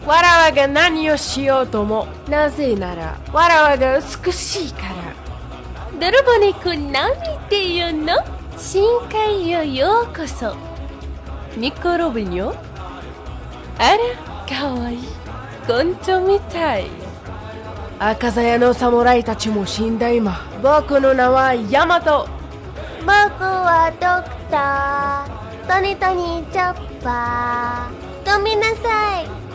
わらわが何をしようとも、なぜならわらわが美しいから。泥骨くん何て言うの？深海よようこそ。ニコロビニョ？あら、かわいい。昆虫みたい。赤鞘の侍たちも死んだ今、僕の名はヤマト。僕はドクタートニトニチョッパー。ごめんなさい。